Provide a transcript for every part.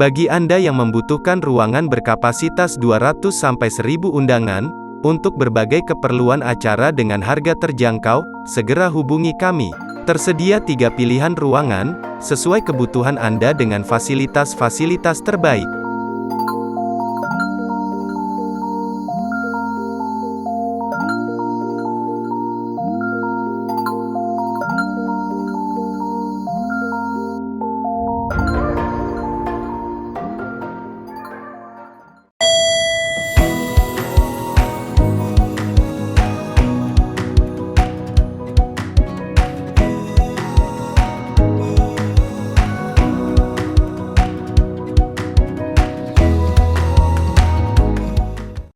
Bagi Anda yang membutuhkan ruangan berkapasitas 200-1000 undangan, untuk berbagai keperluan acara dengan harga terjangkau, segera hubungi kami. Tersedia 3 pilihan ruangan, sesuai kebutuhan Anda dengan fasilitas-fasilitas terbaik.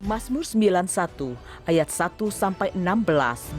Mazmur 91 ayat 1-16.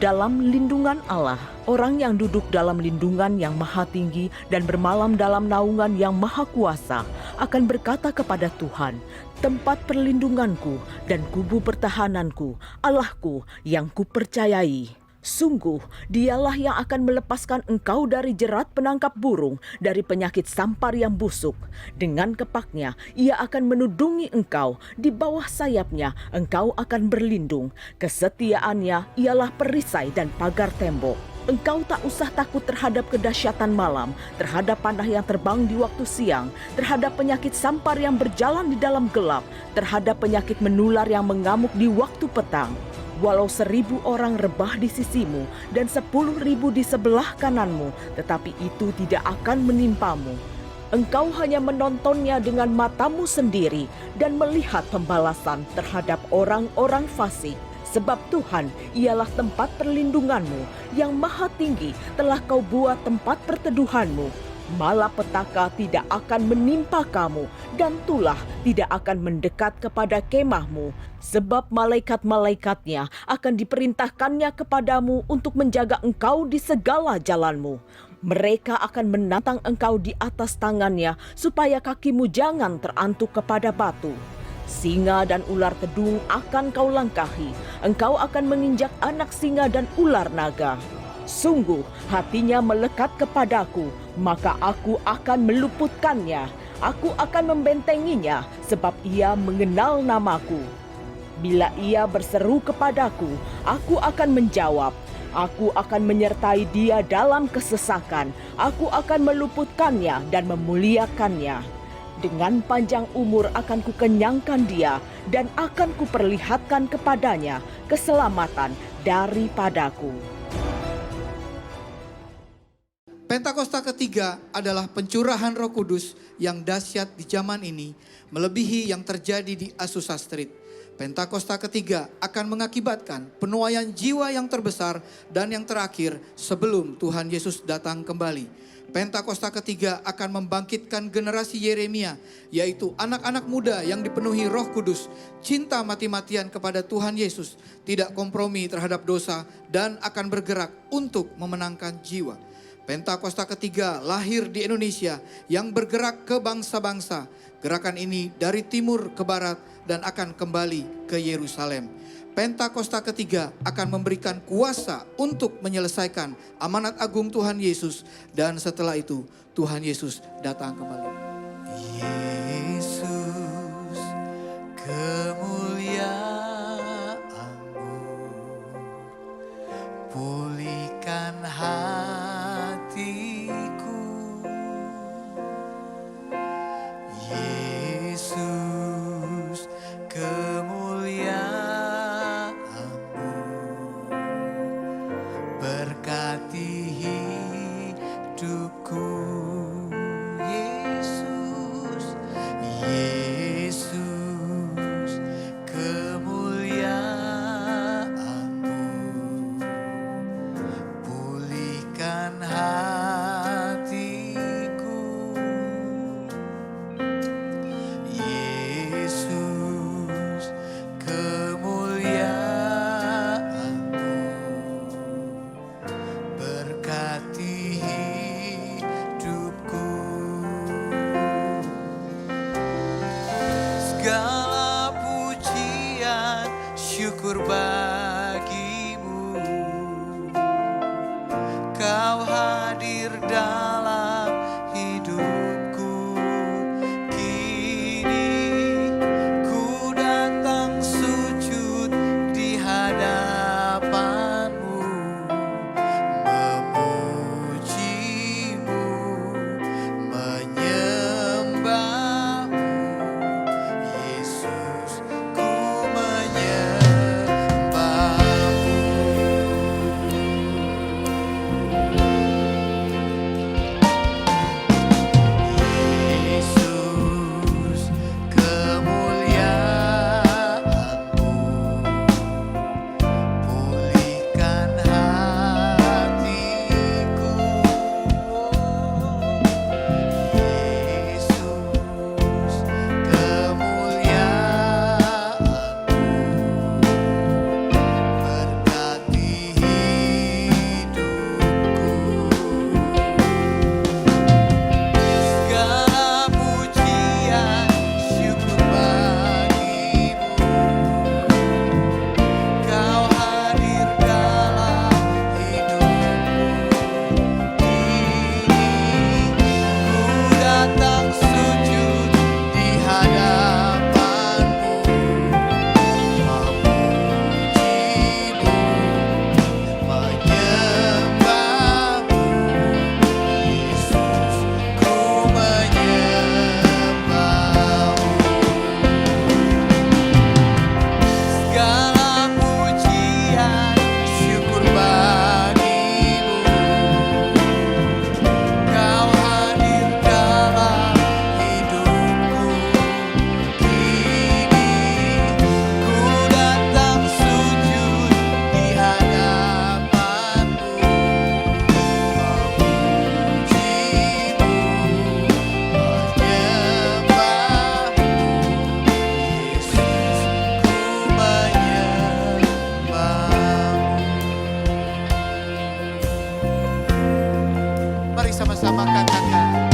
Dalam lindungan Allah, orang yang duduk dalam lindungan yang maha tinggi dan bermalam dalam naungan yang maha kuasa akan berkata kepada Tuhan, tempat perlindunganku dan kubu pertahananku, Allahku yang kupercayai. Sungguh, dialah yang akan melepaskan engkau dari jerat penangkap burung, dari penyakit sampar yang busuk. Dengan kepaknya, ia akan menudungi engkau, di bawah sayapnya engkau akan berlindung. Kesetiaannya ialah perisai dan pagar tembok. Engkau tak usah takut terhadap kedahsyatan malam, terhadap panah yang terbang di waktu siang, terhadap penyakit sampar yang berjalan di dalam gelap, terhadap penyakit menular yang mengamuk di waktu petang. Walau 1000 orang rebah di sisimu dan 10.000 di sebelah kananmu, tetapi itu tidak akan menimpamu. Engkau hanya menontonnya dengan matamu sendiri dan melihat pembalasan terhadap orang-orang fasik. Sebab Tuhan ialah tempat perlindunganmu, yang maha tinggi telah kau buat tempat perteduhanmu. Malapetaka tidak akan menimpa kamu, dan tulah tidak akan mendekat kepada kemahmu. Sebab malaikat-malaikatnya akan diperintahkannya kepadamu untuk menjaga engkau di segala jalanmu. Mereka akan menantang engkau di atas tangannya, supaya kakimu jangan terantuk kepada batu. Singa dan ular tedung akan kau langkahi. Engkau akan menginjak anak singa dan ular naga. Sungguh hatinya melekat kepadaku, maka aku akan meluputkannya. Aku akan membentenginya, sebab ia mengenal namaku. Bila ia berseru kepadaku, aku akan menjawab. Aku akan menyertai dia dalam kesesakan. Aku akan meluputkannya dan memuliakannya. Dengan panjang umur akan kukenyangkan dia, dan akan kuperlihatkan kepadanya keselamatan daripadaku. Pentakosta ketiga adalah pencurahan Roh Kudus yang dahsyat di zaman ini, melebihi yang terjadi di Azusa Street. Pentakosta ketiga akan mengakibatkan penuaian jiwa yang terbesar dan yang terakhir sebelum Tuhan Yesus datang kembali. Pentakosta ketiga akan membangkitkan generasi Yeremia, yaitu anak-anak muda yang dipenuhi Roh Kudus, cinta mati-matian kepada Tuhan Yesus, tidak kompromi terhadap dosa, dan akan bergerak untuk memenangkan jiwa. Pentakosta ketiga lahir di Indonesia yang bergerak ke bangsa-bangsa. Gerakan ini dari timur ke barat dan akan kembali ke Yerusalem. Pentakosta ketiga akan memberikan kuasa untuk menyelesaikan amanat agung Tuhan Yesus. Dan setelah itu Tuhan Yesus datang kembali. Yesus, kemuliaan-Mu pulihkan hatiku. Yesus, kemuliaan-Mu berkati hidupku. Yesus, Yesus, kemuliaan-Mu pulihkan hatiku. Yesus, kemuliaan-Mu berkati hidupku. Segala pujian syukur bagimu, Kau hadir dalam hidupku. bersama-sama katakan.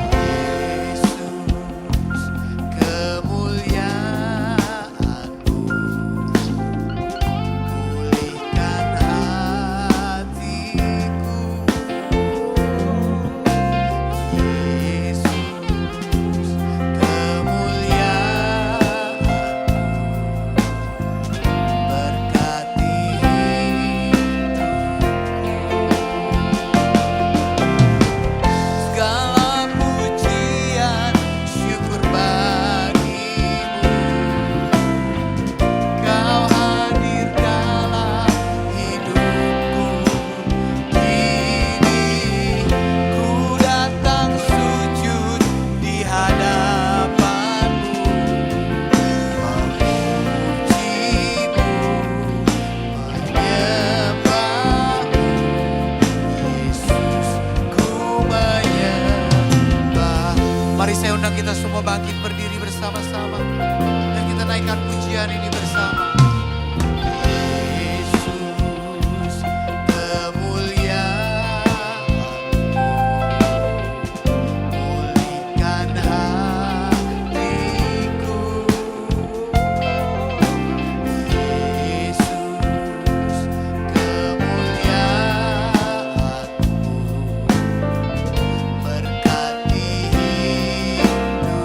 Yesus, kemuliaan-Mu pulihkan hatiku. Yesus, kemuliaan-Mu berkati segala pujian syukur bagimu. Kau hadir dalam hidupku. Kini ku datang sujud di hadapanmu, memujimu, menyembahmu. Yesus, ku menyembah. Mari saya undang kita semua bangkit berdiri bersama-sama dan kita naikkan pujian ini bersama. Yesus, kemuliaan-Mu pulihkan hatiku. Yesus, kemuliaan-Mu berkati hidupku.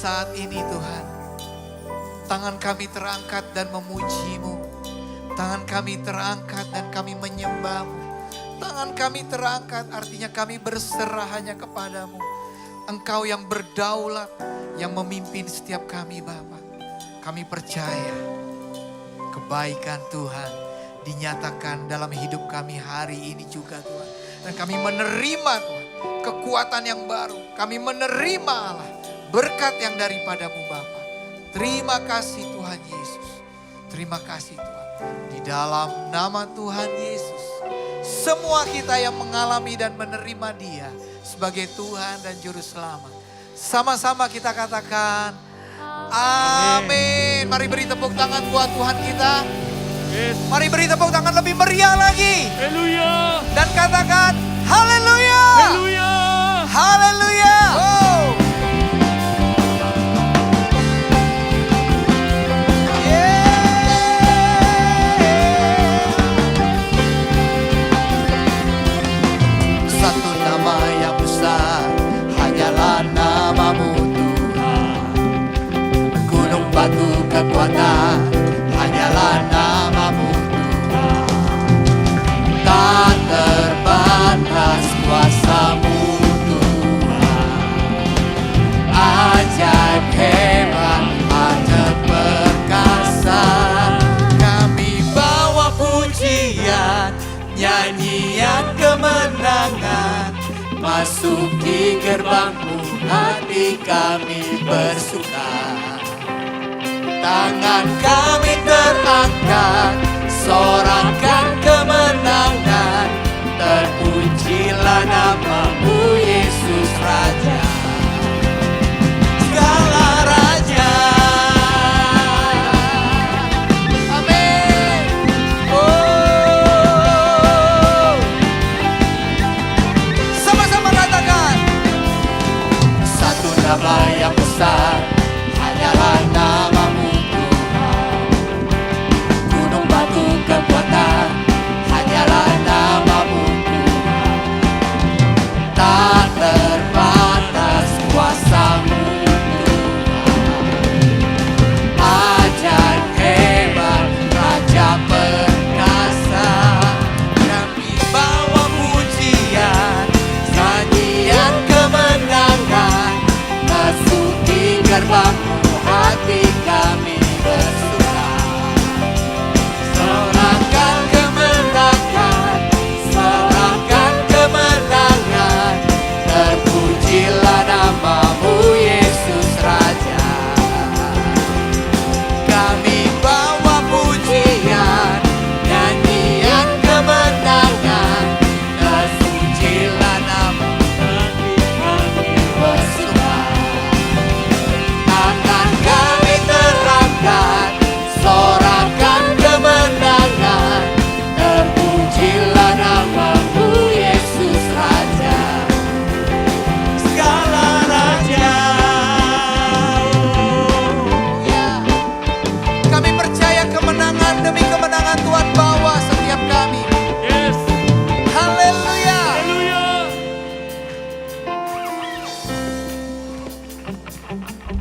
saat ini Tuhan, tangan kami terangkat dan memuji-Mu. Tangan kami terangkat dan kami menyembah-Mu. Tangan kami terangkat artinya kami berserah hanya kepadamu. Engkau yang berdaulat, yang memimpin setiap kami Bapa. Kami percaya kebaikan Tuhan dinyatakan dalam hidup kami hari ini juga Tuhan. Dan kami menerima Tuhan kekuatan yang baru. Kami menerima Allah berkat yang daripadamu Bapa. Terima kasih Tuhan Yesus. Terima kasih Tuhan. Di dalam nama Tuhan Yesus, semua kita yang mengalami dan menerima Dia sebagai Tuhan dan Juru Selamat, sama-sama kita katakan amin. Mari beri tepuk tangan buat Tuhan kita. Mari beri tepuk tangan lebih meriah lagi. Haleluya. Dan katakan haleluya. Haleluya. Haleluya. Wow. Satu nama yang besar, hanyalah namamu Tuhan. Gunung batu kekuatan, hanyalah namamu Tuhan. Tak terbatas kuasamu Tuhan. Ajaib hebat, ajaib perkasa. Kami bawa pujian, nyanyian kemenangan. Masuki gerbangmu, hati kami bersuka. Tangan kami terangkat, sorakan kemenangan. Terpujilah namamu Yesus Raja. Segala raja. Amin. Oh. Sama-sama katakan. Satu nama yang besar, hanyalah namamu Tuhan. Gunung batu kekuatan, hanyalah namamu Tuhan. Tak terbatas kuasamu Tuhan. Ajaib hebat, Raja perkasa. Kami bawa pujian, nyanyian kemenangan. Masuki gerbangmu, hati kami bersuka. Sorakan kemenangan, sorakan kemenangan. Terpujilah namamu Yesus Raja. Kami bawa pujian, nyanyian kemenangan. Terpujilah namamu, hati kami bersuka. Tangan kami terangkat, sorakan kemenangan. Terpujilah namamu Yesus Raja. Segala raja. Ya. Kami percaya kemenangan demi kemenangan Tuhan bawa setiap kami. Yes. Haleluya. Haleluya.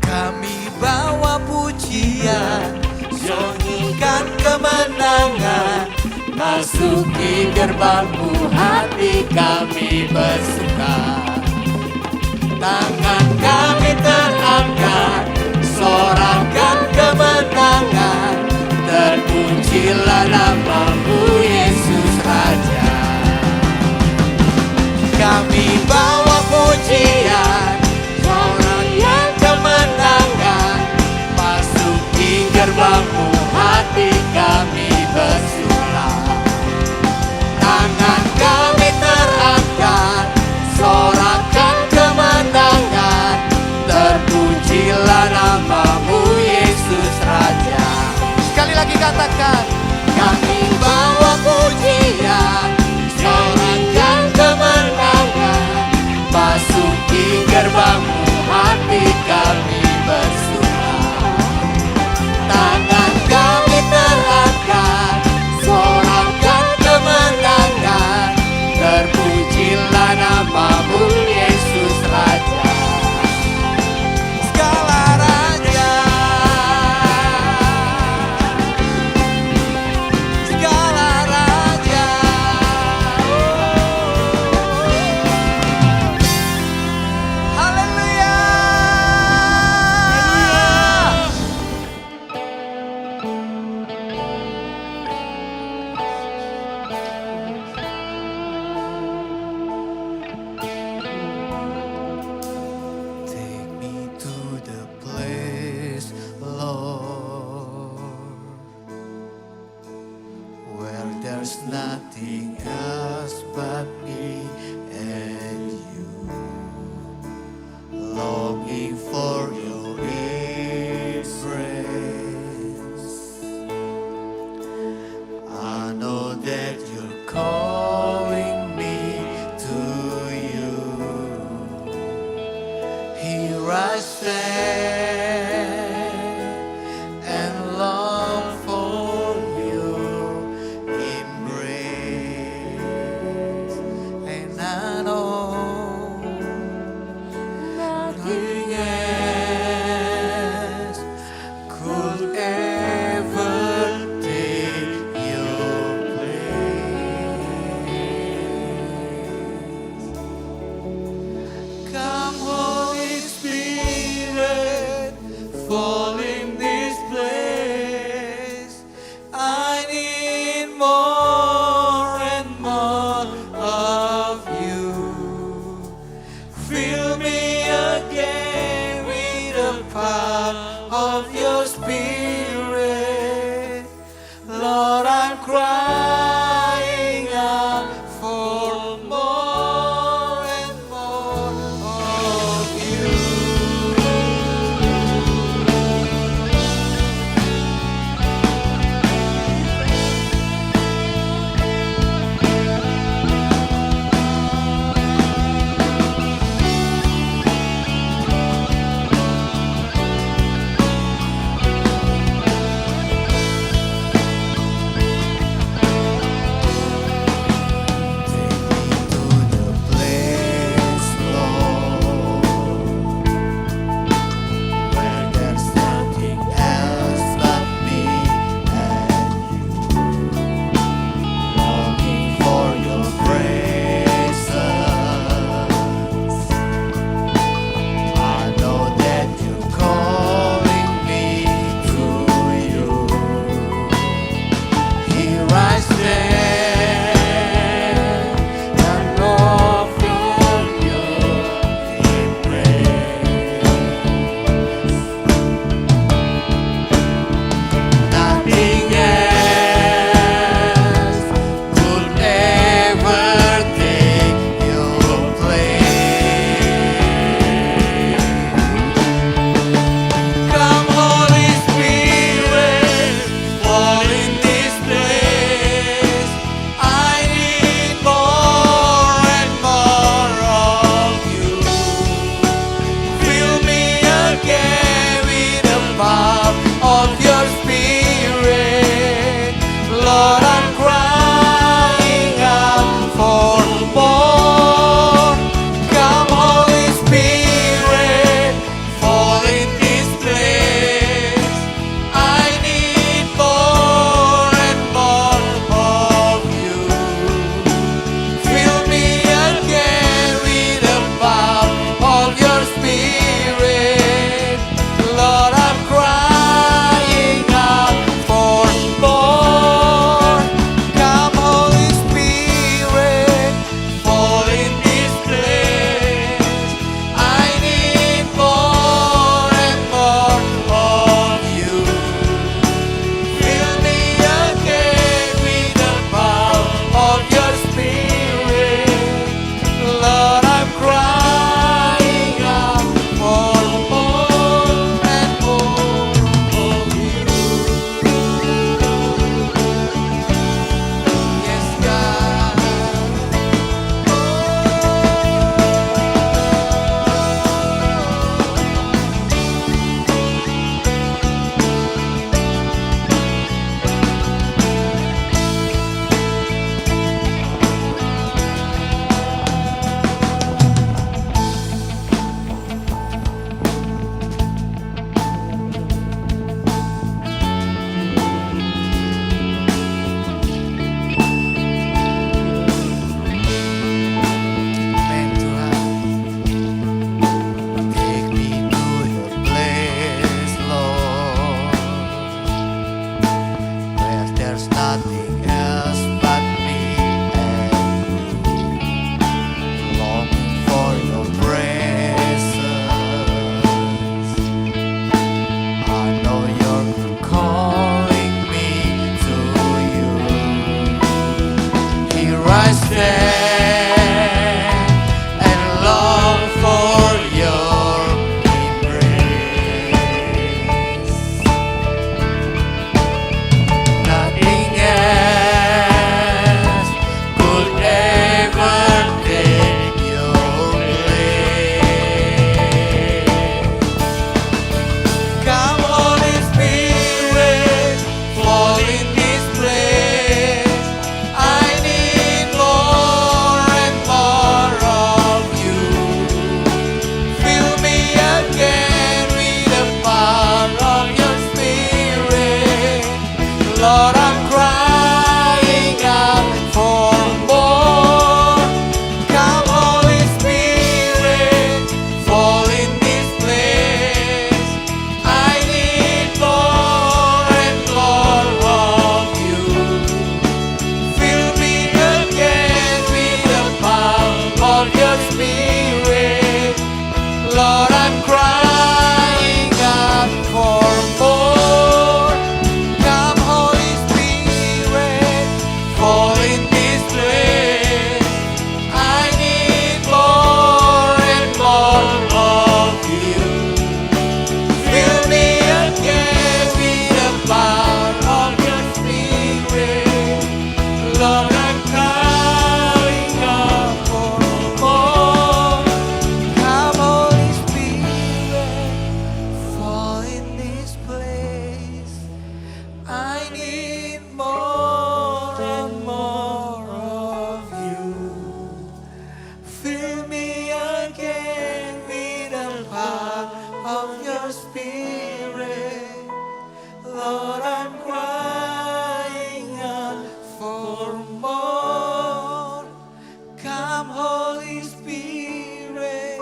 Kami bawa pujian, nyanyikan kemenangan. Masuki gerbangmu, hati kami bersuka. Tangan kami terangkat, sorakan kemenangan. Terpujilah namamu Yesus Raja. Kami bawa pujian, sorakan kemenangan. Masuki gerbangmu, hati kami bersuka. Tangan kami terangkat, sorakan kemenangan. Terpuji There's nothing else but me and you, longing for your embrace. I know that you're calling me to you. Here I stand and long for your embrace. And I know nothing else could ever take your place. Come, Holy Spirit, fall in this place. I need more and more of you. Fill me again with the power of your Spirit. Lord, I'm crying out for more and more of you. Spirit. Lord, I'm crying out for more. Come, Holy Spirit,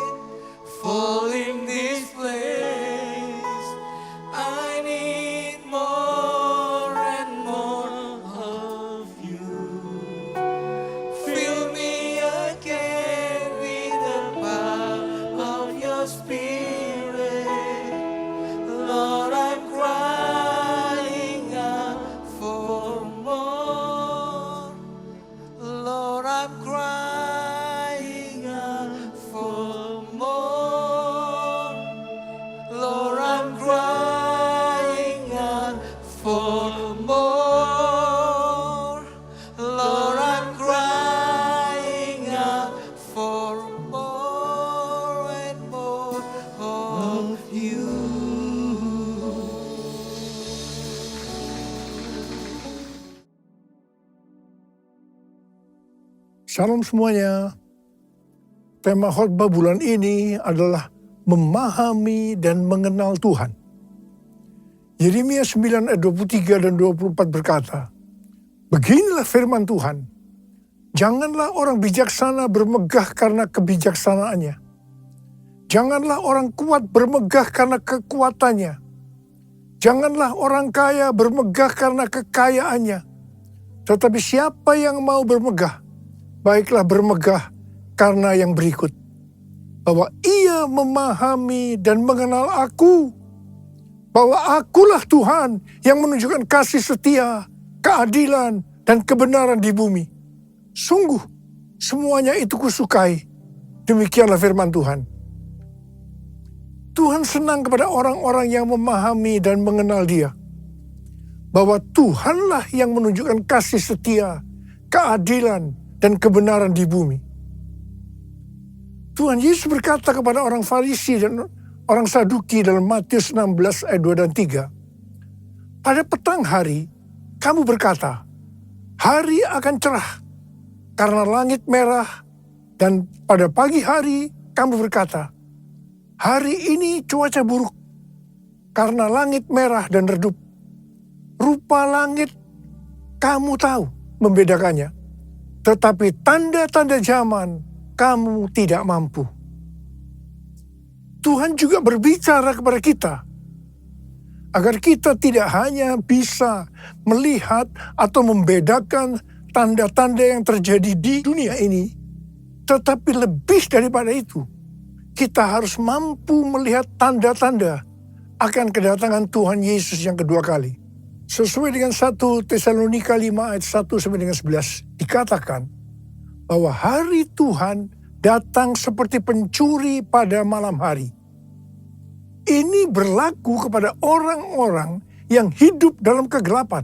fall in this place. I need more and more of you. Fill me again with the power of your Spirit. Lord, I'm crying out for more. Lord, I'm crying out for more. Lord, I'm crying out for more. Lord, I'm crying out for more and more of you. Salam semuanya. Tema khotbah bulan ini adalah memahami dan mengenal Tuhan. Yeremia 9 ayat 23 dan 24 berkata, "Beginilah firman Tuhan, janganlah orang bijaksana bermegah karena kebijaksanaannya. Janganlah orang kuat bermegah karena kekuatannya. Janganlah orang kaya bermegah karena kekayaannya. Tetapi siapa yang mau bermegah, baiklah bermegah karena yang berikut, bahwa ia memahami dan mengenal aku, bahwa akulah Tuhan yang menunjukkan kasih setia, keadilan, dan kebenaran di bumi. Sungguh, semuanya itu kusukai." Demikianlah firman Tuhan. Tuhan senang kepada orang-orang yang memahami dan mengenal Dia, bahwa Tuhanlah yang menunjukkan kasih setia, keadilan, dan kebenaran di bumi. Tuhan Yesus berkata kepada orang Farisi dan orang Saduki dalam Matius 16 ayat 2 dan 3. "Pada petang hari, kamu berkata, hari akan cerah karena langit merah, dan pada pagi hari kamu berkata, hari ini cuaca buruk karena langit merah dan redup. Rupa langit kamu tahu membedakannya, tetapi tanda-tanda zaman kamu tidak mampu." Tuhan juga berbicara kepada kita, agar kita tidak hanya bisa melihat atau membedakan tanda-tanda yang terjadi di dunia ini, tetapi lebih daripada itu, kita harus mampu melihat tanda-tanda akan kedatangan Tuhan Yesus yang kedua kali. Sesuai dengan 1 Tesalonika 5 ayat 1-11 dikatakan bahwa hari Tuhan datang seperti pencuri pada malam hari. Ini berlaku kepada orang-orang yang hidup dalam kegelapan.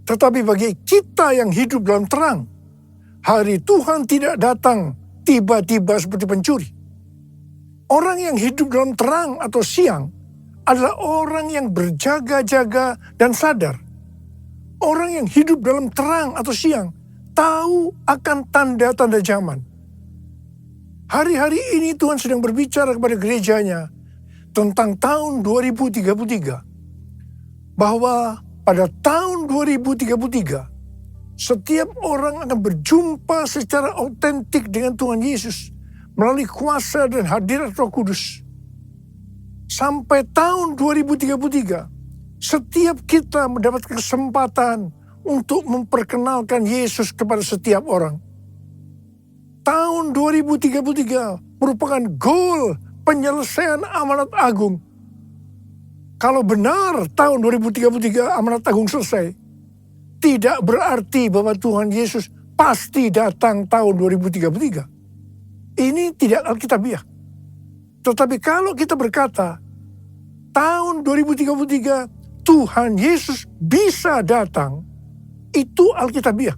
Tetapi bagi kita yang hidup dalam terang, hari Tuhan tidak datang tiba-tiba seperti pencuri. Orang yang hidup dalam terang atau siang adalah orang yang berjaga-jaga dan sadar. Orang yang hidup dalam terang atau siang tahu akan tanda-tanda zaman. Hari-hari ini Tuhan sedang berbicara kepada gerejanya tentang tahun 2033. Bahwa pada tahun 2033, setiap orang akan berjumpa secara autentik dengan Tuhan Yesus melalui kuasa dan hadirat Roh Kudus. Sampai tahun 2033, setiap kita mendapat kesempatan untuk memperkenalkan Yesus kepada setiap orang. Tahun 2033 merupakan goal penyelesaian amanat agung. Kalau benar tahun 2033 amanat agung selesai, tidak berarti bahwa Tuhan Yesus pasti datang tahun 2033. Ini tidak alkitabiah. Tetapi kalau kita berkata, tahun 2033 Tuhan Yesus bisa datang, itu alkitabiah.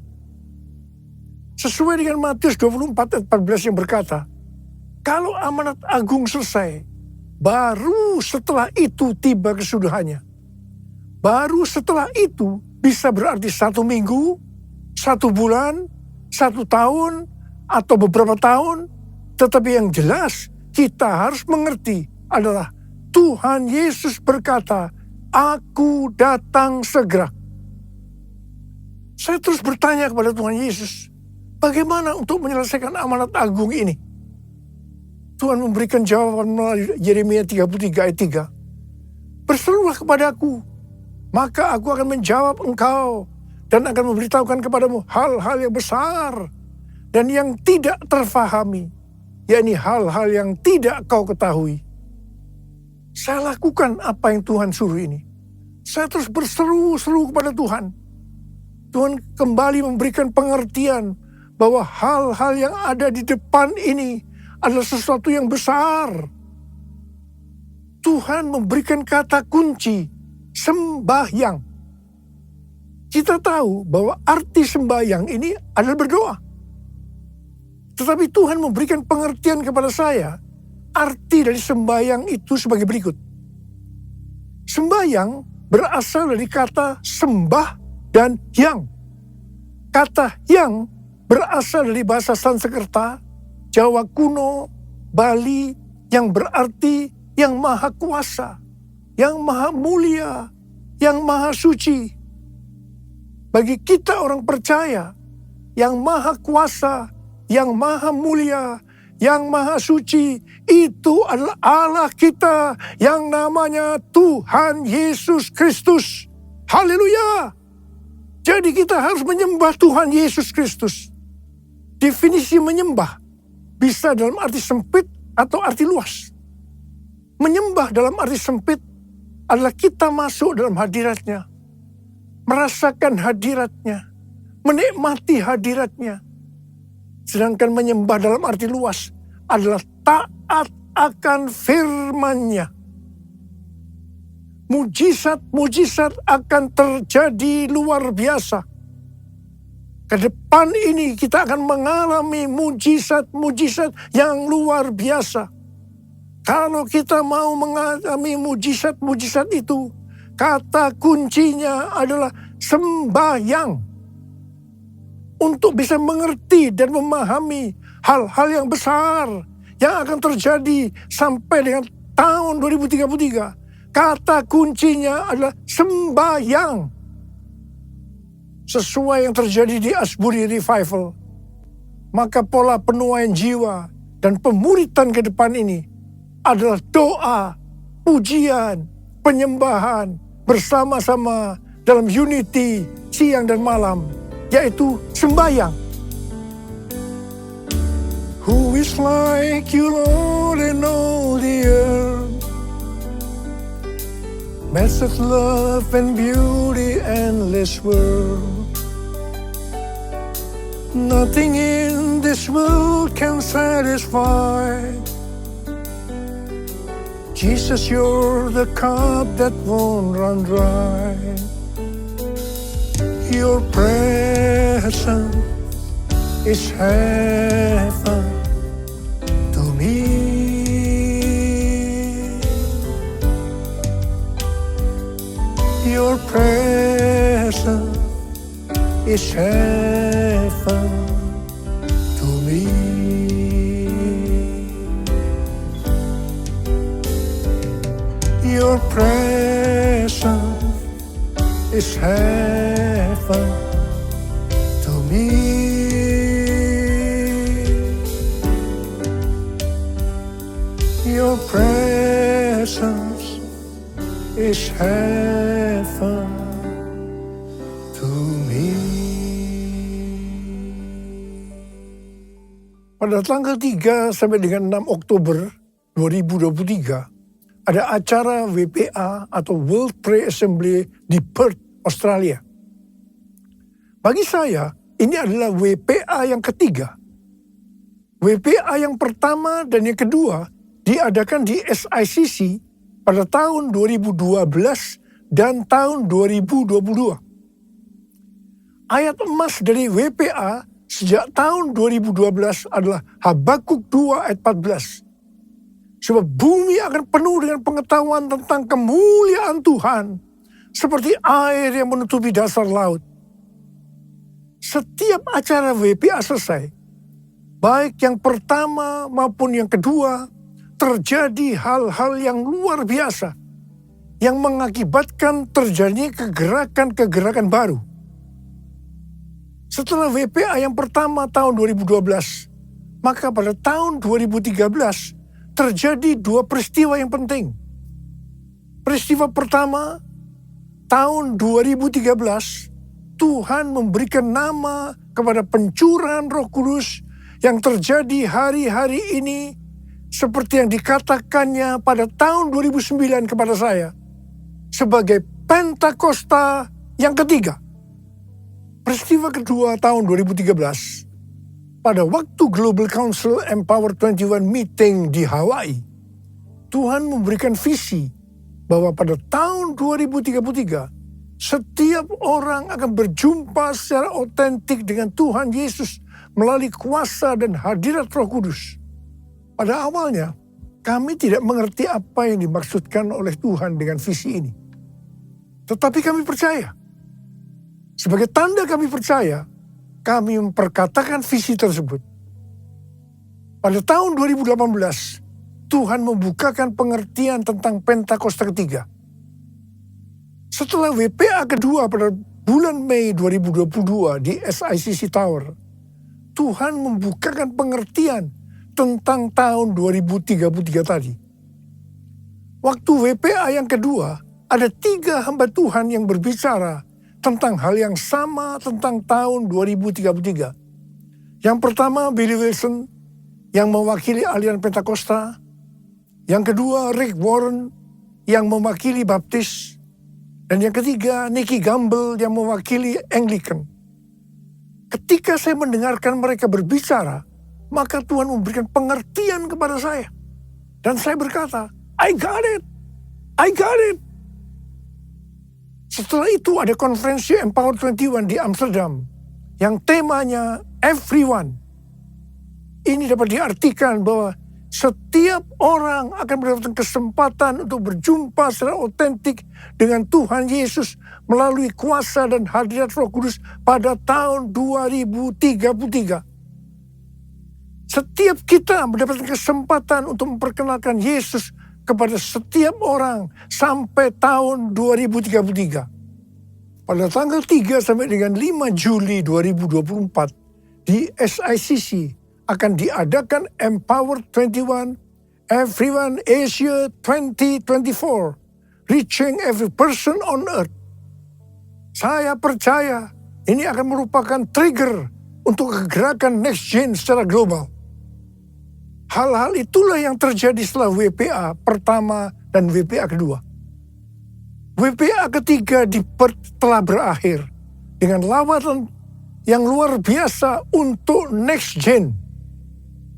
Sesuai dengan Matius 24 ayat 14 yang berkata, kalau amanat agung selesai, baru setelah itu tiba kesudahannya. Baru setelah itu bisa berarti 1 minggu, 1 bulan, 1 tahun, atau beberapa tahun. Tetapi yang jelas kita harus mengerti adalah Tuhan Yesus berkata, "Aku datang segera." Saya terus bertanya kepada Tuhan Yesus, bagaimana untuk menyelesaikan amanat agung ini? Tuhan memberikan jawaban melalui Yeremia 33 ayat 3. "Berserulah kepadaku, maka aku akan menjawab engkau dan akan memberitahukan kepadamu hal-hal yang besar dan yang tidak terfahami, yakni hal-hal yang tidak kau ketahui." Saya lakukan apa yang Tuhan suruh ini. Saya terus berseru-seru kepada Tuhan. Tuhan kembali memberikan pengertian bahwa hal-hal yang ada di depan ini adalah sesuatu yang besar. Tuhan memberikan kata kunci, sembahyang. Kita tahu bahwa arti sembahyang ini adalah berdoa. Tetapi Tuhan memberikan pengertian kepada saya, arti dari sembahyang itu sebagai berikut. Sembahyang berasal dari kata sembah dan yang. Kata yang berasal dari bahasa Sanskerta, Jawa kuno, Bali, yang berarti yang maha kuasa, yang maha mulia, yang maha suci. Bagi kita orang percaya, yang maha kuasa, yang maha mulia, yang maha suci, itu adalah Allah kita yang namanya Tuhan Yesus Kristus. Haleluya! Jadi kita harus menyembah Tuhan Yesus Kristus. Definisi menyembah bisa dalam arti sempit atau arti luas. Menyembah dalam arti sempit adalah kita masuk dalam hadiratnya, merasakan hadiratnya, menikmati hadiratnya. Sedangkan menyembah dalam arti luas adalah taat akan firman-Nya. Mujizat-mujizat akan terjadi luar biasa. Ke depan ini kita akan mengalami mujizat-mujizat yang luar biasa. Kalau kita mau mengalami mujizat-mujizat itu, kata kuncinya adalah sembahyang. Untuk bisa mengerti dan memahami hal-hal yang besar yang akan terjadi sampai dengan tahun 2033. Kata kuncinya adalah sembahyang. Sesuai yang terjadi di Asbury Revival, maka pola penuaian jiwa dan pemuritan ke depan ini adalah doa, pujian, penyembahan bersama-sama dalam unity siang dan malam, yaitu sembahyang. Who is like you, Lord, in all the earth? Massive love and beauty, endless world. Nothing in this world can satisfy. Jesus, you're the cup that won't run dry. Your presence is heaven to me. Your presence is heaven to me. Your presence is heaven to me. Your presence is heaven to me. Pada tanggal 3 sampai dengan 6 Oktober 2023, ada acara WPA atau World Prayer Assembly di Perth, Australia. Bagi saya, ini adalah WPA yang ketiga. WPA yang pertama dan yang kedua diadakan di SICC pada tahun 2012 dan tahun 2022. Ayat emas dari WPA sejak tahun 2012 adalah Habakuk 2 ayat 14. Sebab bumi akan penuh dengan pengetahuan tentang kemuliaan Tuhan, seperti air yang menutupi dasar laut. Setiap acara WPA selesai, baik yang pertama maupun yang kedua, terjadi hal-hal yang luar biasa yang mengakibatkan terjadinya kegerakan-kegerakan baru. Setelah WPA yang pertama tahun 2012, maka pada tahun 2013 terjadi dua peristiwa yang penting. Peristiwa pertama, tahun 2013, Tuhan memberikan nama kepada pencurahan Roh Kudus yang terjadi hari-hari ini seperti yang dikatakannya pada tahun 2009 kepada saya sebagai Pentakosta yang ketiga. Peristiwa kedua tahun 2013, pada waktu Global Council Empower 21 meeting di Hawaii, Tuhan memberikan visi bahwa pada tahun 2033, setiap orang akan berjumpa secara otentik dengan Tuhan Yesus melalui kuasa dan hadirat Roh Kudus. Pada awalnya, kami tidak mengerti apa yang dimaksudkan oleh Tuhan dengan visi ini. Tetapi kami percaya. Sebagai tanda kami percaya, kami memperkatakan visi tersebut. Pada tahun 2018, Tuhan membukakan pengertian tentang Pentakosta ketiga. Setelah WPA kedua pada bulan Mei 2022 di SICC Tower, Tuhan membukakan pengertian tentang tahun 2033 tadi. Waktu WPA yang kedua, ada 3 hamba Tuhan yang berbicara tentang hal yang sama tentang tahun 2033. Yang pertama Billy Wilson yang mewakili aliran Pentakosta. Yang kedua Rick Warren yang mewakili Baptis. Dan yang ketiga Nicky Gamble yang mewakili Anglican. Ketika saya mendengarkan mereka berbicara, maka Tuhan memberikan pengertian kepada saya. Dan saya berkata, I got it. I got it. Setelah itu ada konferensi Empower 21 di Amsterdam yang temanya Everyone. Ini dapat diartikan bahwa setiap orang akan mendapatkan kesempatan untuk berjumpa secara otentik dengan Tuhan Yesus melalui kuasa dan hadirat Roh Kudus pada tahun 2033. Setiap kita mendapatkan kesempatan untuk memperkenalkan Yesus kepada setiap orang sampai tahun 2033. Pada tanggal 3 sampai dengan 5 Juli 2024 di SICC akan diadakan Empower 21 Everyone Asia 2024, Reaching Every Person on Earth. Saya percaya ini akan merupakan trigger untuk kegerakan next gen secara global. Hal-hal itulah yang terjadi setelah WPA pertama dan WPA kedua. WPA ketiga di Perth telah berakhir dengan lawatan yang luar biasa untuk next gen.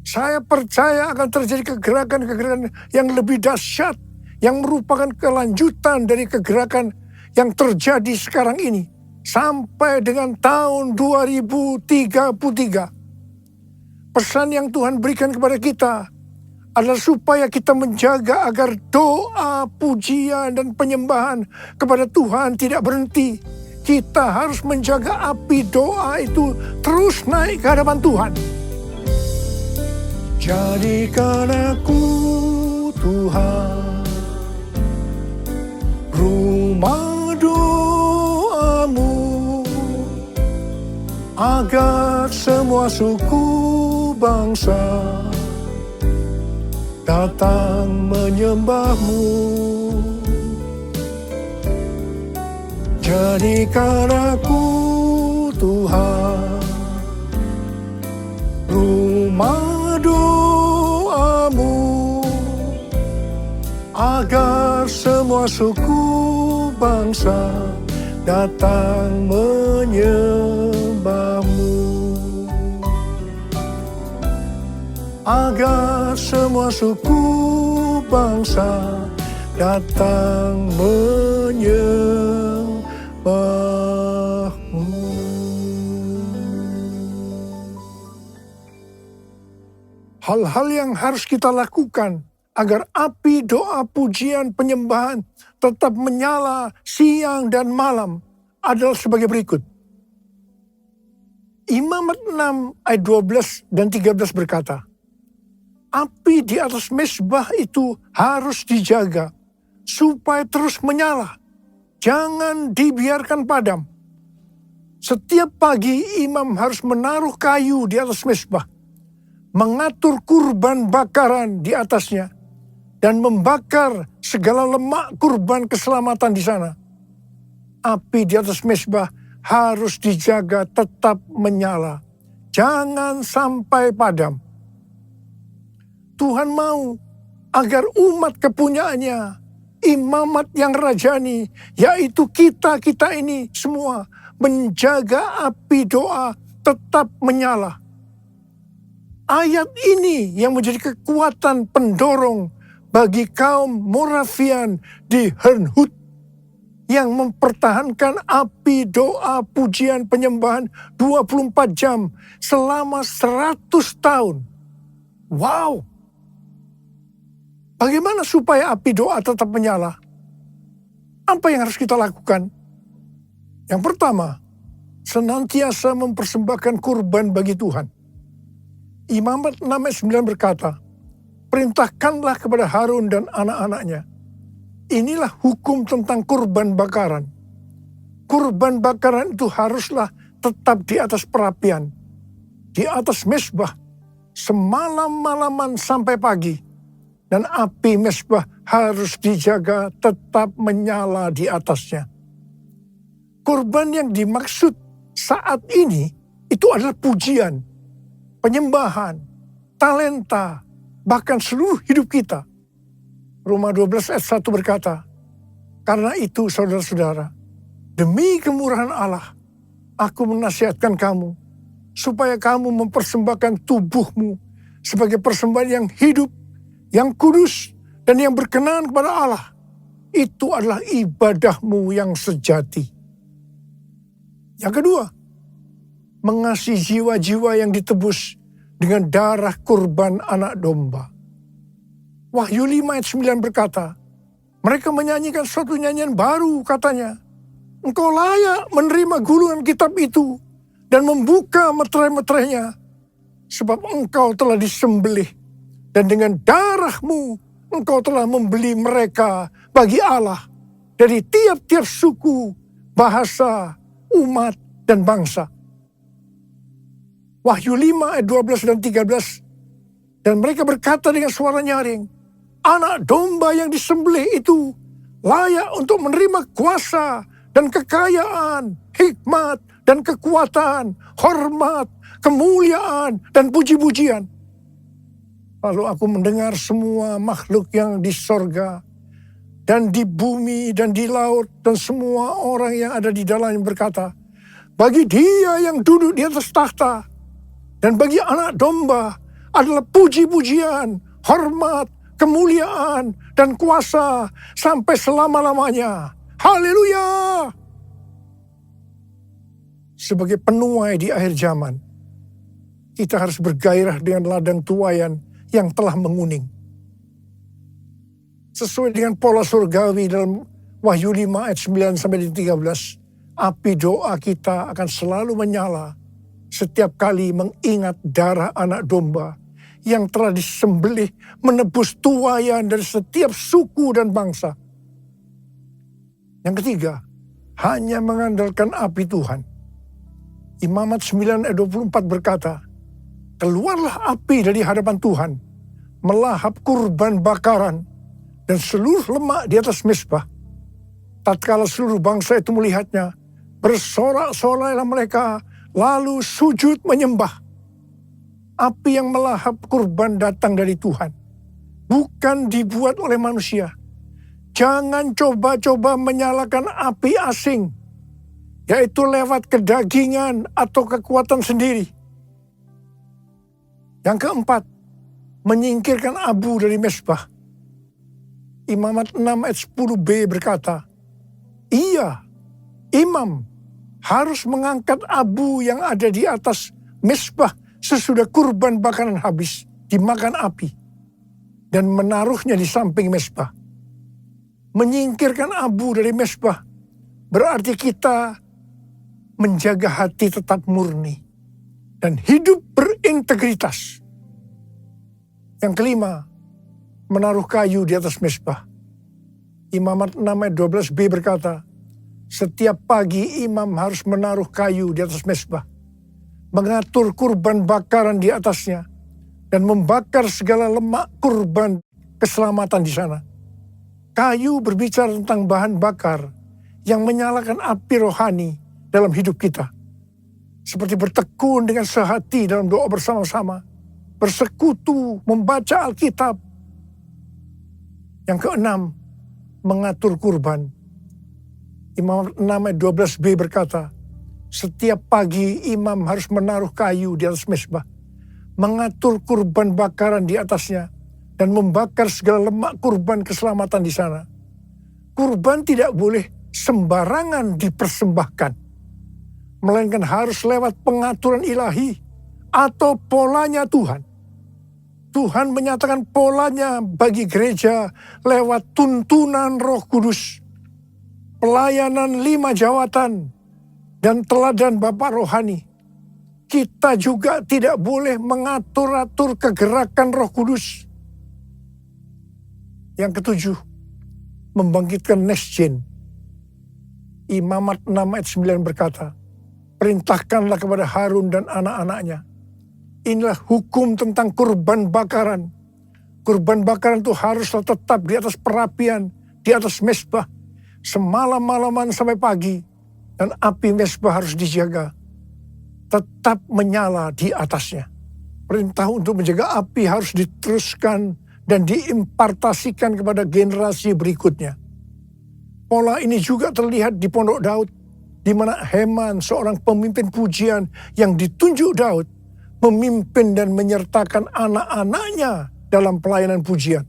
Saya percaya akan terjadi kegerakan-kegerakan yang lebih dahsyat yang merupakan kelanjutan dari kegerakan yang terjadi sekarang ini sampai dengan tahun 2033. Pesan yang Tuhan berikan kepada kita adalah supaya kita menjaga agar doa, pujian, dan penyembahan kepada Tuhan tidak berhenti. Kita harus menjaga api doa itu terus naik ke hadapan Tuhan. Jadikan aku, Tuhan, rumah doamu, agar semua suku bangsa datang menyembahmu. Jadikan aku, Tuhan, rumah doamu, agar semua suku bangsa datang menyembahmu. Agar semua suku bangsa datang menyembahmu. Hal-hal yang harus kita lakukan agar api doa, pujian, penyembahan tetap menyala siang dan malam adalah sebagai berikut. Imamat 6 ayat 12 dan 13 berkata, Api di atas mezbah itu harus dijaga supaya terus menyala. Jangan dibiarkan padam. Setiap pagi imam harus menaruh kayu di atas mezbah, mengatur kurban bakaran di atasnya, dan membakar segala lemak kurban keselamatan di sana. Api di atas mezbah harus dijaga tetap menyala. Jangan sampai padam. Tuhan mau agar umat kepunyaannya, imamat yang rajani, yaitu kita ini semua, menjaga api doa tetap menyala. Ayat ini yang menjadi kekuatan pendorong bagi kaum Moravian di Herrnhut yang mempertahankan api doa pujian penyembahan 24 jam selama 100 tahun. Wow! Bagaimana supaya api doa tetap menyala? Apa yang harus kita lakukan? Yang pertama, senantiasa mempersembahkan kurban bagi Tuhan. Imamat 6 ayat 9 berkata, perintahkanlah kepada Harun dan anak-anaknya. Inilah hukum tentang kurban bakaran. Kurban bakaran itu haruslah tetap di atas perapian, di atas mezbah, semalam-malaman sampai pagi. Dan api mezbah harus dijaga tetap menyala di atasnya. Kurban yang dimaksud saat ini itu adalah pujian, penyembahan, talenta, bahkan seluruh hidup kita. Roma 12 ayat 1 berkata, karena itu saudara-saudara, demi kemurahan Allah, aku menasihatkan kamu, supaya kamu mempersembahkan tubuhmu sebagai persembahan yang hidup, yang kudus, dan yang berkenan kepada Allah. Itu adalah ibadahmu yang sejati. Yang kedua, mengasihi jiwa-jiwa yang ditebus dengan darah kurban anak domba. Wahyu 5 ayat 9 berkata, mereka menyanyikan suatu nyanyian baru, katanya, engkau layak menerima gulungan kitab itu dan membuka meterai-meterainya, sebab engkau telah disembelih, dan dengan darahmu engkau telah membeli mereka bagi Allah dari tiap-tiap suku, bahasa, umat, dan bangsa. Wahyu 5 ayat 12 dan 13. Dan mereka berkata dengan suara nyaring, anak domba yang disembelih itu layak untuk menerima kuasa dan kekayaan, hikmat dan kekuatan, hormat, kemuliaan, dan puji-pujian. Lalu aku mendengar semua makhluk yang di sorga, dan di bumi, dan di laut, dan semua orang yang ada di dalamnya berkata, bagi dia yang duduk di atas tahta, dan bagi anak domba adalah puji-pujian, hormat, kemuliaan, dan kuasa sampai selama-lamanya. Haleluya! Sebagai penuai di akhir zaman, kita harus bergairah dengan ladang tuaian yang telah menguning. Sesuai dengan pola surgawi dalam Wahyu 5 ayat 9 sampai 13, api doa kita akan selalu menyala setiap kali mengingat darah anak domba yang telah disembelih menebus tuaian dari setiap suku dan bangsa. Yang ketiga, hanya mengandalkan api Tuhan. Imamat 9 ayat 24 berkata, keluarlah api dari hadapan Tuhan, melahap kurban bakaran dan seluruh lemak di atas mezbah. Tatkala seluruh bangsa itu melihatnya, bersorak-sorailah mereka, lalu sujud menyembah. Api yang melahap kurban datang dari Tuhan, bukan dibuat oleh manusia. Jangan coba-coba menyalakan api asing, yaitu lewat kedagingan atau kekuatan sendiri. Yang keempat, menyingkirkan abu dari mezbah. Imamat 6 ayat 10b berkata, iya, imam harus mengangkat abu yang ada di atas mezbah sesudah kurban bakaran habis dimakan api dan menaruhnya di samping mezbah. Menyingkirkan abu dari mezbah berarti kita menjaga hati tetap murni dan hidup berintegritas. Yang kelima, menaruh kayu di atas mezbah. Imamat 6 ayat 12b berkata, setiap pagi imam harus menaruh kayu di atas mezbah, mengatur kurban bakaran di atasnya, dan membakar segala lemak kurban keselamatan di sana. Kayu berbicara tentang bahan bakar yang menyalakan api rohani dalam hidup kita. Seperti bertekun dengan sehati dalam doa bersama-sama, bersekutu, membaca Alkitab. Yang keenam, mengatur kurban. Imam 6 ayat 12b berkata, setiap pagi imam harus menaruh kayu di atas mezbah, mengatur kurban bakaran di atasnya, dan membakar segala lemak kurban keselamatan di sana. Kurban tidak boleh sembarangan dipersembahkan, melainkan harus lewat pengaturan ilahi atau polanya Tuhan. Tuhan menyatakan polanya bagi gereja lewat tuntunan Roh Kudus, pelayanan 5 jawatan, dan teladan Bapa Rohani. Kita juga tidak boleh mengatur-atur kegerakan Roh Kudus. Yang ketujuh, membangkitkan nesjen. Imamat 6 ayat 9 berkata, perintahkanlah kepada Harun dan anak-anaknya. Inilah hukum tentang kurban bakaran. Kurban bakaran itu haruslah tetap di atas perapian, di atas mezbah, semalam-malaman sampai pagi. Dan api mezbah harus dijaga, tetap menyala di atasnya. Perintah untuk menjaga api harus diteruskan dan diimpartasikan kepada generasi berikutnya. Pola ini juga terlihat di Pondok Daud, di mana Heman, seorang pemimpin pujian yang ditunjuk Daud, memimpin dan menyertakan anak-anaknya dalam pelayanan pujian.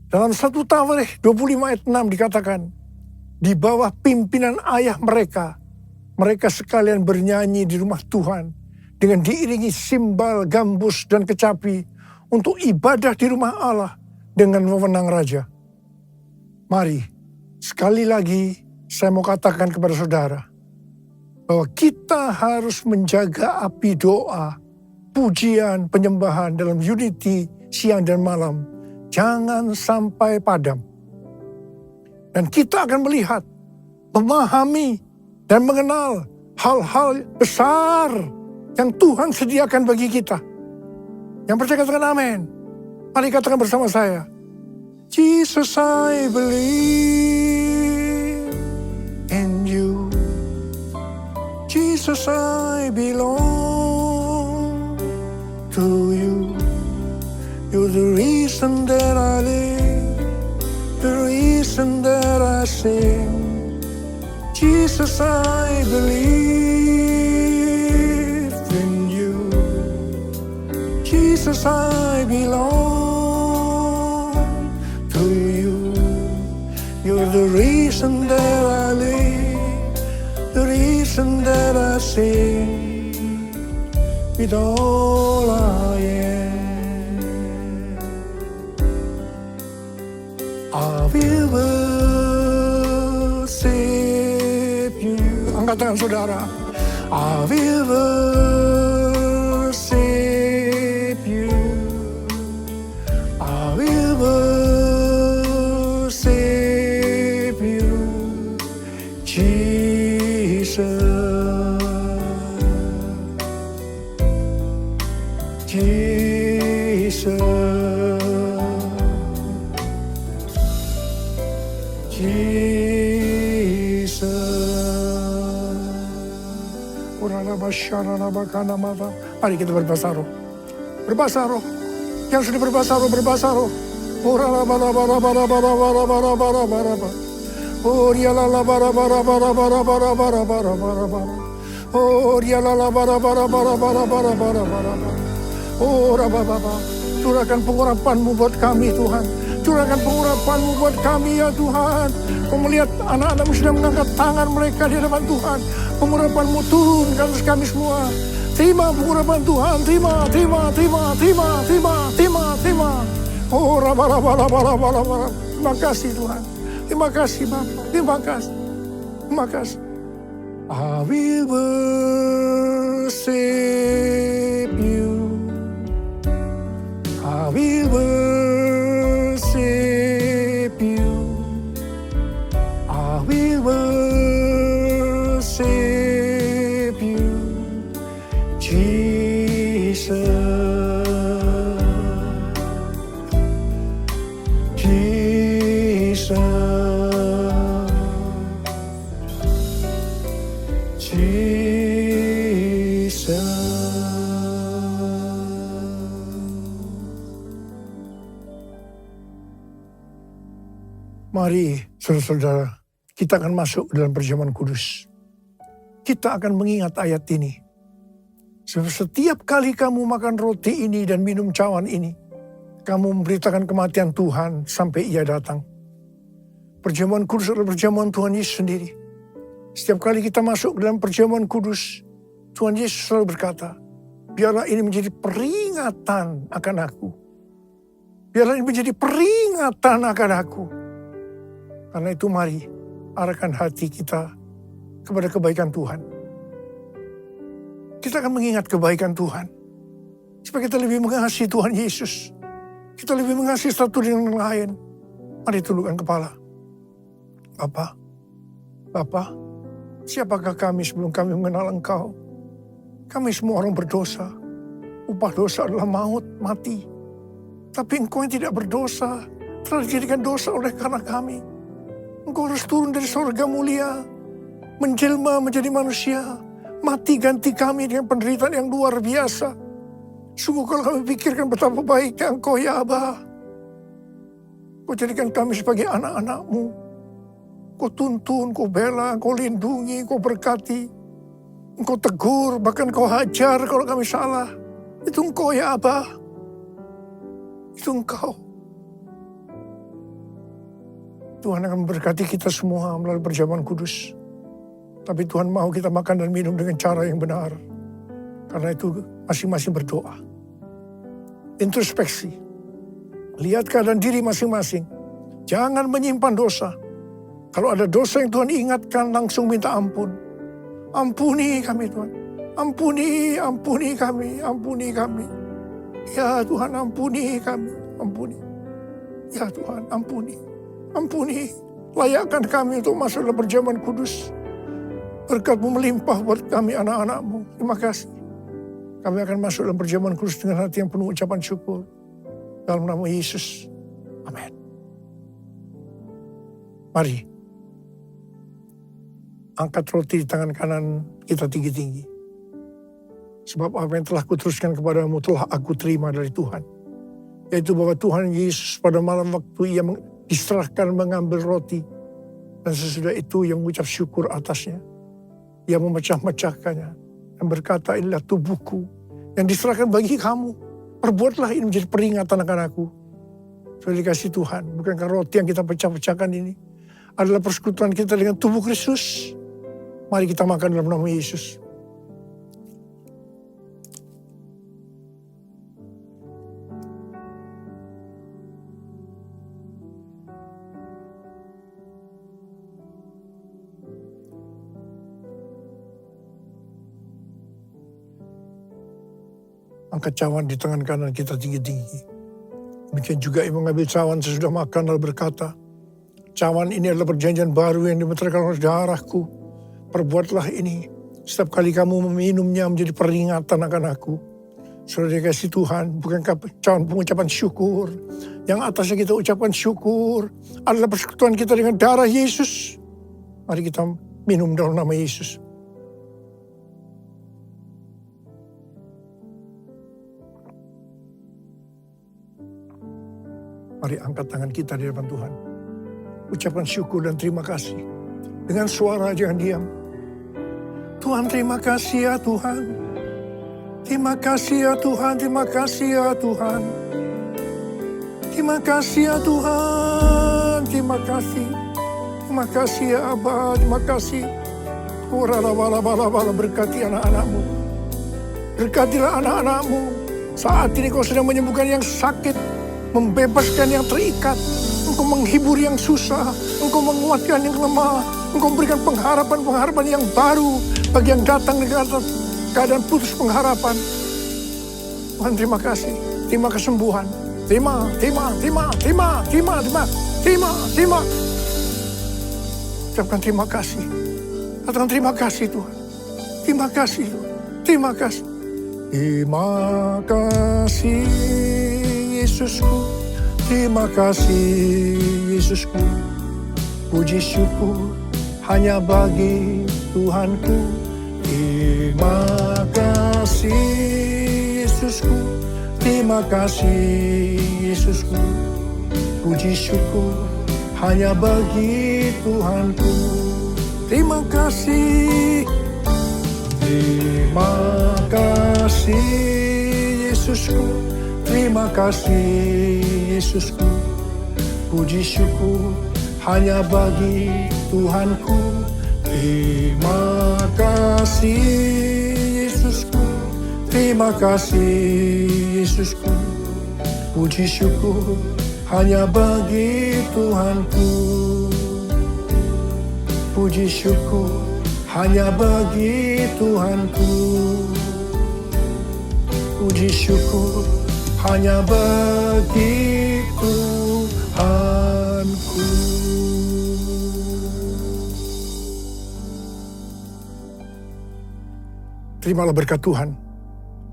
Dalam 1 Tawarikh 25 ayat 6 dikatakan, di bawah pimpinan ayah mereka sekalian bernyanyi di rumah Tuhan dengan diiringi simbal, gambus, dan kecapi untuk ibadah di rumah Allah dengan wewenang raja. Mari, sekali lagi saya mau katakan kepada saudara, bahwa kita harus menjaga api doa, pujian, penyembahan dalam unity siang dan malam. Jangan sampai padam. Dan kita akan melihat, memahami, dan mengenal hal-hal besar yang Tuhan sediakan bagi kita. Yang percaya katakan amin. Mari katakan bersama saya. Jesus, I believe in you. Jesus, I belong to you. You're the reason that I live, the reason that I sing. Jesus, I believe in you. Jesus, I belong to you. You're the reason that I live, the reason that I sing with all I am. I will worship you. Angkat tangan saudara. I will worship you. I will worship you, Jesus. Jesus, Jesus. Mari kita berbahasa roh. Berbahasa roh. Yang sudah berbahasa roh, berbahasa roh. Curahkan pengurapan-Mu buat kami, Tuhan. Curahkan pengurapan-Mu buat kami, ya Tuhan. Kau melihat anak-anak-Mu sudah mengangkat tangan mereka di hadapan Tuhan. Pengurapan-Mu turun ke atas kami semua. Terima pengurapan Tuhan, terima. Oh, terima kasih Tuhan. Terima kasih Bapa. Terima kasih. Terima kasih. I will worship you. we worship you, Jesus. Jesus. Mari saudara-saudara, kita akan masuk dalam perjamuan kudus. Kita akan mengingat ayat ini. Setiap kali kamu makan roti ini dan minum cawan ini, kamu memberitakan kematian Tuhan sampai Ia datang. Perjamuan kudus adalah perjamuan Tuhan Yesus sendiri. Setiap kali kita masuk dalam perjamuan kudus, Tuhan Yesus selalu berkata, biarlah ini menjadi peringatan akan aku. Biarlah ini menjadi peringatan akan aku. Karena itu mari arahkan hati kita kepada kebaikan Tuhan. Kita akan mengingat kebaikan Tuhan. Supaya kita lebih mengasihi Tuhan Yesus. Kita lebih mengasihi satu dengan yang lain. Mari tundukkan kepala. Bapa, siapakah kami sebelum kami mengenal Engkau? Kami semua orang berdosa. Upah dosa adalah maut, mati. Tapi Engkau yang tidak berdosa telah dijadikan dosa oleh karena kami. Engkau harus turun dari surga mulia, menjelma menjadi manusia, mati ganti kami dengan penderitaan yang luar biasa. Sungguh kalau kami pikirkan betapa baiknya Engkau ya Aba. Kau jadikan kami sebagai anak-anak-Mu. Kau tuntun, Kau bela, Kau lindungi, Kau berkati. Engkau tegur, bahkan Kau hajar kalau kami salah. Itu Engkau ya Aba. Itu Engkau. Tuhan akan memberkati kita semua melalui perjamuan kudus. Tapi Tuhan mau kita makan dan minum dengan cara yang benar. Karena itu masing-masing berdoa. Introspeksi. Lihat keadaan diri masing-masing. Jangan menyimpan dosa. Kalau ada dosa yang Tuhan ingatkan, langsung minta ampun. Ampuni kami Tuhan. Ampuni kami, ampuni kami. Ya Tuhan, ampuni kami, ampuni. Ya Tuhan, ampuni. Ampuni, layakkan kami untuk masuk dalam perjamuan kudus. Berkat-Mu melimpah buat kami anak-anak-Mu. Terima kasih. Kami akan masuk dalam perjamuan kudus dengan hati yang penuh ucapan syukur. Dalam nama Yesus. Amin. Mari. Angkat roti di tangan kanan kita tinggi-tinggi. Sebab apa yang telah kuteruskan kepadamu telah aku terima dari Tuhan. Yaitu bahwa Tuhan Yesus pada malam waktu Ia diserahkan mengambil roti. Dan sesudah itu yang mengucap syukur atasnya. Ia memecah-mecahkannya. Dan berkata, inilah tubuhku yang diserahkan bagi kamu. Perbuatlah ini menjadi peringatan akan aku. Sudah dikasih Tuhan. Bukankah roti yang kita pecah-pecahkan ini adalah persekutuan kita dengan tubuh Kristus? Mari kita makan dalam nama Yesus. Angkat cawan di tangan kanan kita tinggi-tinggi. Demikian juga Ia mengambil cawan sesudah makan lalu berkata, cawan ini adalah perjanjian baru yang dimeteraikan oleh darahku. Perbuatlah ini setiap kali kamu meminumnya menjadi peringatan akan aku. Sudah dikasih Tuhan, bukankah cawan pengucapan syukur? Yang atasnya kita ucapkan syukur adalah persekutuan kita dengan darah Yesus. Mari kita minum dalam nama Yesus. Mari angkat tangan kita di hadapan Tuhan. Ucapkan syukur dan terima kasih. Dengan suara jangan diam. Tuhan terima kasih ya Tuhan. Terima kasih ya Tuhan, terima kasih ya Tuhan. Terima kasih ya Tuhan, terima kasih. Terima kasih ya Abah, terima kasih. Bala berkati anak-anak-Mu. Berkatilah anak-anak-Mu. Saat ini Kau sedang menyembuhkan yang sakit. Membebaskan yang terikat, Engkau menghibur yang susah, Engkau menguatkan yang lemah, Engkau memberikan pengharapan-pengharapan yang baru bagi yang datang dengan keadaan putus pengharapan. Tuhan terima kasih, terima kesembuhan, terima. Ucapkan terima kasih. Katakan terima kasih Tuhan. Terima kasih Tuhan. Terima kasih. Terima kasih Yesusku. Terima kasih Yesusku. Puji syukur hanya bagi Tuhanku. Terima kasih Yesusku. Terima kasih Yesusku. Puji syukur hanya bagi Tuhanku. Terima kasih. Terima kasih Yesusku. Terima kasih Yesusku. Puji syukur hanya bagi Tuhanku. Terima kasih Yesusku. Terima kasih Yesusku. Puji syukur hanya bagi Tuhanku. Puji syukur hanya bagi Tuhanku. Puji syukur hanya bagi Tuhanku. Terimalah berkat Tuhan.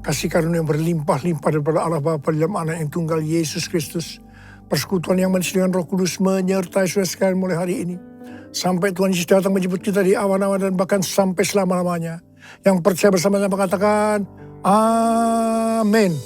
Kasih karunia yang berlimpah-limpah daripada Allah Bapa dalam Anak yang tunggal Yesus Kristus. Persekutuan yang manis dengan Roh Kudus menyertai saudara sekalian mulai hari ini. Sampai Tuhan Yesus datang menjemput kita di awan-awan dan bahkan sampai selama-lamanya. Yang percaya bersama-sama katakan, Amin.